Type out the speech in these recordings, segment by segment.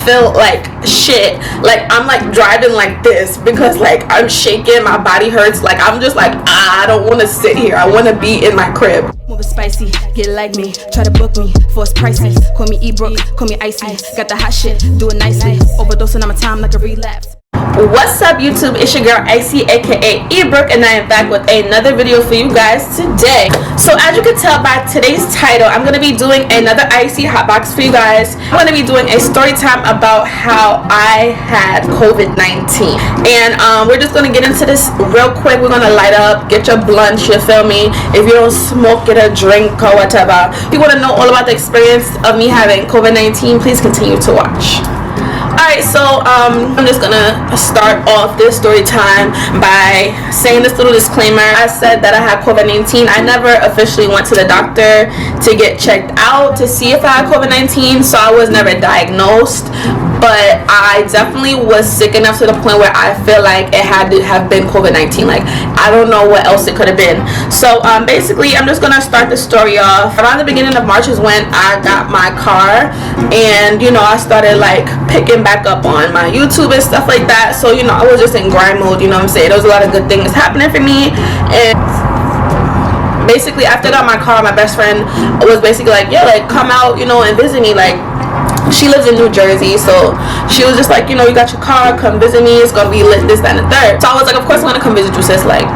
feel like shit. Like I'm like driving like this because like I'm shaking, my body hurts. Like I'm just like, I don't want to sit here. I want to be in my crib. Moving spicy, get like me, try to book me, force prices. Call me E-Brook, call me Icey. Got the hot shit, do it nicely. Overdosing on my time like a relapse. What's up YouTube, it's your girl Icey aka E-Brook, and I am back with another video for you guys today. So as you can tell by today's title, I'm going to be doing another Icey hotbox for you guys. I'm going to be doing a story time about how I had COVID-19, and we're just going to get into this real quick. We're going to light up, get your blunt, you feel me? If you don't smoke, get a drink or whatever. If you want to know all about the experience of me having COVID-19, please continue to watch. Alright, so I'm just gonna start off this story time by saying this little disclaimer. I said that I had COVID-19. I never officially went to the doctor to get checked out to see if I had COVID-19, so I was never diagnosed, but I definitely was sick enough to the point where I feel like it had to have been COVID-19. Like, I don't know what else it could have been. So basically, I'm just gonna start the story off. Around the beginning of March is when I got my car, and you know, I started like picking back up on my YouTube and stuff like that. So you know, I was just in grind mode, you know what I'm saying? There was a lot of good things happening for me. And basically after I got my car, my best friend was basically like, yeah, like come out, you know, and visit me. Like, she lives in New Jersey, so she was just like, you know, you got your car, come visit me, it's gonna be lit, this, that, and the third. So I was like, of course I'm gonna come visit you, sis. Like,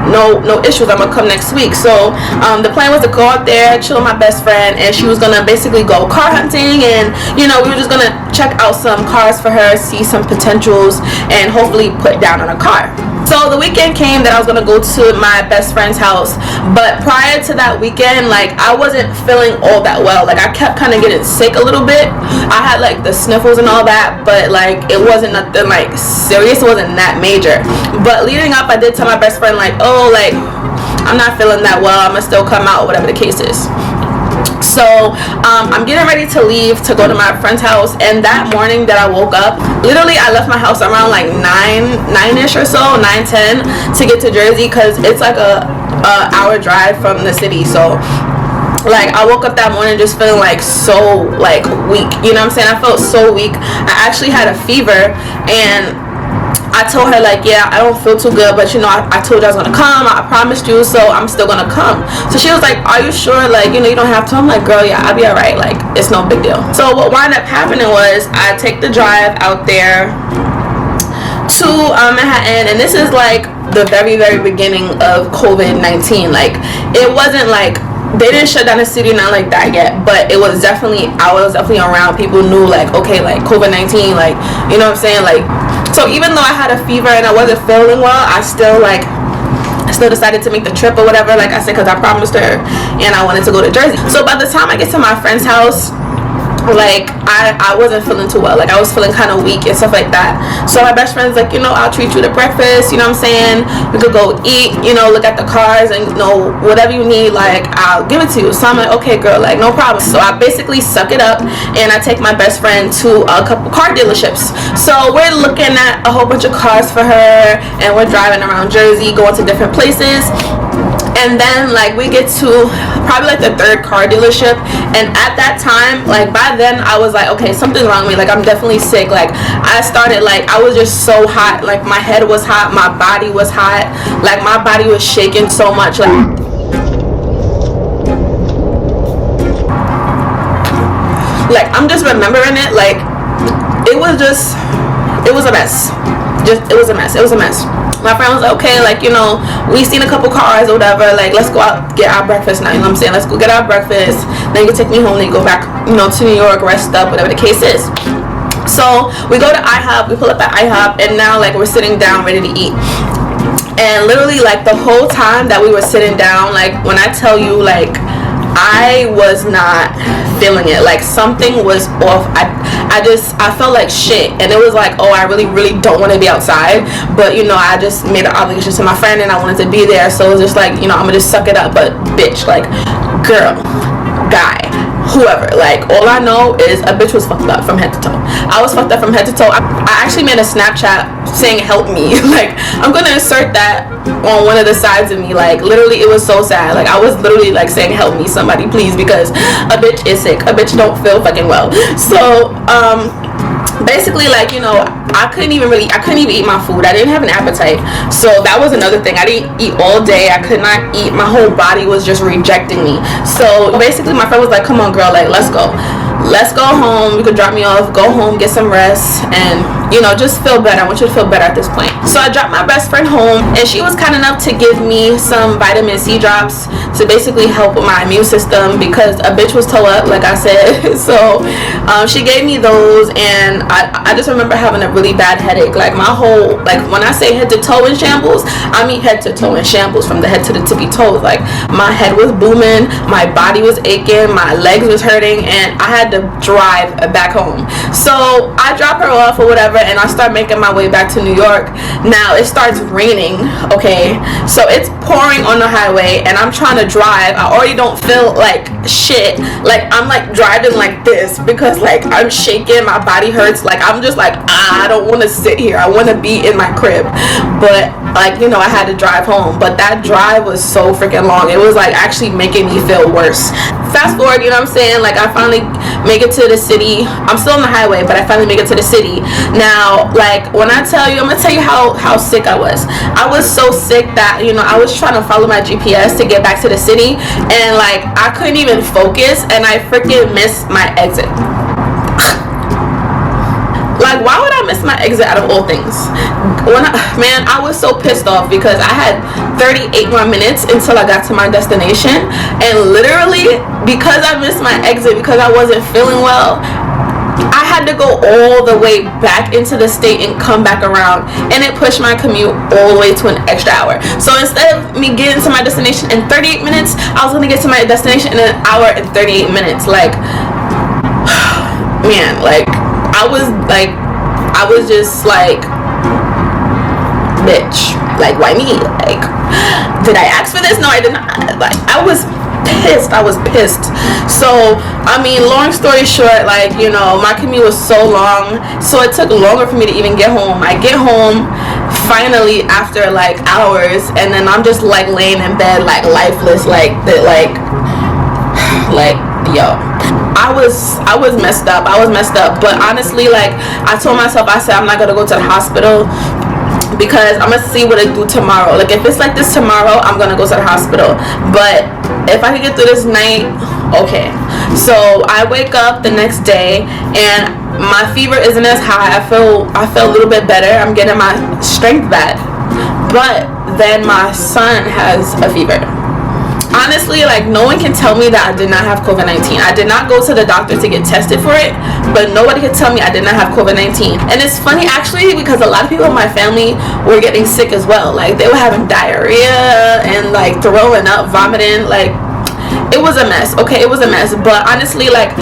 no issues, I'm gonna come next week. So the plan was to go out there, chill with my best friend, and she was gonna basically go car hunting, and you know, we were just gonna check out some cars for her, see some potentials, and hopefully put down on a car. So the weekend came that I was gonna go to my best friend's house, but prior to that weekend, like I wasn't feeling all that well. Like I kept kind of getting sick a little bit. I had like the sniffles and all that, but like it wasn't nothing like serious. It wasn't that major. But leading up, I did tell my best friend like, oh, like I'm not feeling that well. I'm gonna still come out, whatever the case is. So I'm getting ready to leave to go to my friend's house, and that morning that I woke up, literally I left my house around like 9-ish or so, 9-10 to get to Jersey, because it's like a hour drive from the city. So like I woke up that morning just feeling like so like weak, you know what I'm saying? I felt so weak. I actually had a fever, and I told her like, yeah, I don't feel too good, but you know, I told you I was gonna come, I promised you, so I'm still gonna come. So she was like, are you sure? Like, you know, you don't have to. I'm like, girl, yeah, I'll be alright, like it's no big deal. So what wound up happening was I take the drive out there to Manhattan, and this is like the very beginning of COVID-19. Like it wasn't like they didn't shut down the city, not like that yet, but it was definitely, I was definitely around. People knew like, okay, like COVID-19, like, you know what I'm saying? Like, so even though I had a fever and I wasn't feeling well, I still decided to make the trip or whatever, like I said, because I promised her and I wanted to go to Jersey. So by the time I get to my friend's house, like I wasn't feeling too well. Like I was feeling kind of weak and stuff like that. So my best friend's like, you know, I'll treat you to breakfast, you know what I'm saying? We could go eat, you know, look at the cars, and you know, whatever you need, like I'll give it to you. So I'm like, okay girl, like no problem. So I basically suck it up and I take my best friend to a couple car dealerships. So we're looking at a whole bunch of cars for her, and we're driving around Jersey, going to different places. And then like we get to probably like the third car dealership, and at that time, like by then I was like, okay, something's wrong with me, like I'm definitely sick. Like I started, like I was just so hot, like my head was hot, my body was hot, like my body was shaking so much. Like I'm just remembering it, like it was a mess. It was a mess. My friend was like, okay, like, you know, we seen a couple cars or whatever, like let's go out, get our breakfast now, you know what I'm saying? Let's go get our breakfast, then you can take me home, then you go back, you know, to New York, rest up, whatever the case is. So we go to IHOP, we pull up at IHOP, and now like we're sitting down ready to eat. And literally like the whole time that we were sitting down, like when I tell you, like I was not feeling it. Like something was off. I felt like shit, and it was like, oh, I really don't want to be outside, but you know, I just made an obligation to my friend and I wanted to be there, so it was just like, you know, I'm gonna just suck it up. But bitch, like girl, guy, whoever, like all I know is a bitch was fucked up from head to toe. I was fucked up from head to toe. I actually made a Snapchat saying help me. Like I'm gonna insert that on one of the sides of me. Like literally it was so sad. Like I was literally like saying help me, somebody please, because a bitch is sick, a bitch don't feel fucking well. So basically, like, you know, I couldn't even eat my food. I didn't have an appetite. So that was another thing. I didn't eat all day. I could not eat. My whole body was just rejecting me. So basically my friend was like, come on girl, like, let's go home. You could drop me off, go home, get some rest, and, you know, just feel better. I want you to feel better at this point. So I dropped my best friend home, and she was kind enough to give me some vitamin C drops to basically help with my immune system, because a bitch was toe up, like I said. So she gave me those, and I just remember having a really bad headache. Like my whole, like when I say head to toe in shambles, I mean head to toe in shambles, from the head to the tippy toes. Like my head was booming, my body was aching, my legs was hurting, and I had to drive back home. So I drop her off or whatever, and I start making my way back to New York. Now it starts raining, okay, so it's pouring on the highway, and I'm trying to drive. I already don't feel like shit. Like I'm like driving like this because like I'm shaking, my body hurts. Like I'm just like, I don't want to sit here, I want to be in my crib. But like, you know, I had to drive home. But that drive was so freaking long. It was like actually making me feel worse. Fast forward, you know what I'm saying, like I finally make it to the city. I'm still on the highway, but I finally make it to the city. Now, like when I tell you, I'm gonna tell you how sick I was. I was so sick that, you know, I was trying to follow my GPS to get back to the city, and like I couldn't even focus, and I freaking missed my exit. Like, why would I miss my exit out of all things? Man, I was so pissed off because I had 38 more minutes until I got to my destination, and literally because I missed my exit, because I wasn't feeling well, I had to go all the way back into the state and come back around, and it pushed my commute all the way to an extra hour. So instead of me getting to my destination in 38 minutes, I was gonna get to my destination in an hour and 38 minutes. Like, man, like I was just like, bitch, like why me? Like, did I ask for this? No, I did not. Like I was pissed. So I mean, long story short, like, you know, my commute was so long, so it took longer for me to even get home. I get home finally after like hours, and then I'm just like laying in bed like lifeless, like yo, I was messed up. But honestly, like I told myself, I said I'm not gonna go to the hospital because I'm gonna see what I do tomorrow. Like if it's like this tomorrow, I'm gonna go to the hospital. But if I can get through this night, okay. So I wake up the next day, and my fever isn't as high. I feel a little bit better. I'm getting my strength back. But then my son has a fever. Honestly, like no one can tell me that I did not have COVID-19. I did not go to the doctor to get tested for it, but nobody can tell me I did not have COVID-19. And it's funny actually, because a lot of people in my family were getting sick as well. Like they were having diarrhea and like throwing up, vomiting. Like it was a mess. Okay, it was a mess. But honestly, like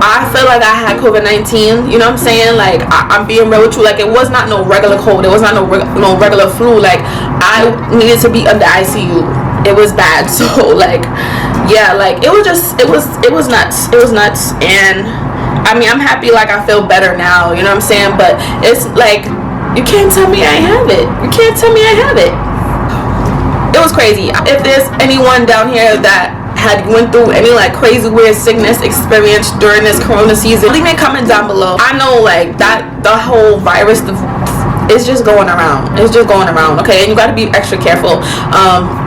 I feel like I had COVID-19. You know what I'm saying? Like I'm being real with you. Like it was not no regular cold. It was not no regular flu. Like I needed to be under ICU. It was bad. So like, yeah, like it was nuts. And I mean, I'm happy, like I feel better now, you know what I'm saying? But it's like, you can't tell me I have it. It was crazy. If there's anyone down here that had went through any like crazy weird sickness experience during this corona season, leave me a comment down below. I know like that the whole virus, it's just going around, okay, and you got to be extra careful.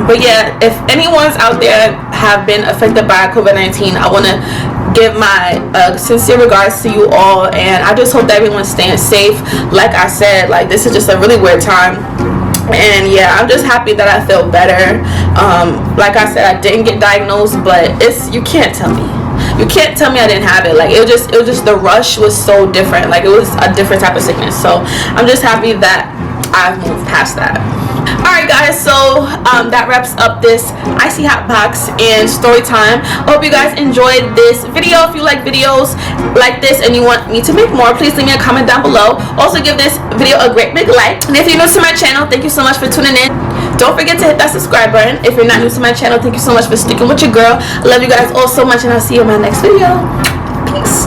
But yeah, if anyone's out there have been affected by COVID-19, I want to give my sincere regards to you all, and I just hope that everyone's staying safe. Like I said, like this is just a really weird time, and yeah, I'm just happy that I feel better. Like I said, I didn't get diagnosed, but you can't tell me I didn't have it. Like it was just the rush was so different. Like it was a different type of sickness. So I'm just happy that I've moved past that. Alright guys, so that wraps up this Icey Hot Box and story time. I hope you guys enjoyed this video. If you like videos like this and you want me to make more, please leave me a comment down below. Also give this video a great big like. And if you're new to my channel, thank you so much for tuning in. Don't forget to hit that subscribe button. If you're not new to my channel, thank you so much for sticking with your girl. I love you guys all so much, and I'll see you in my next video. Peace.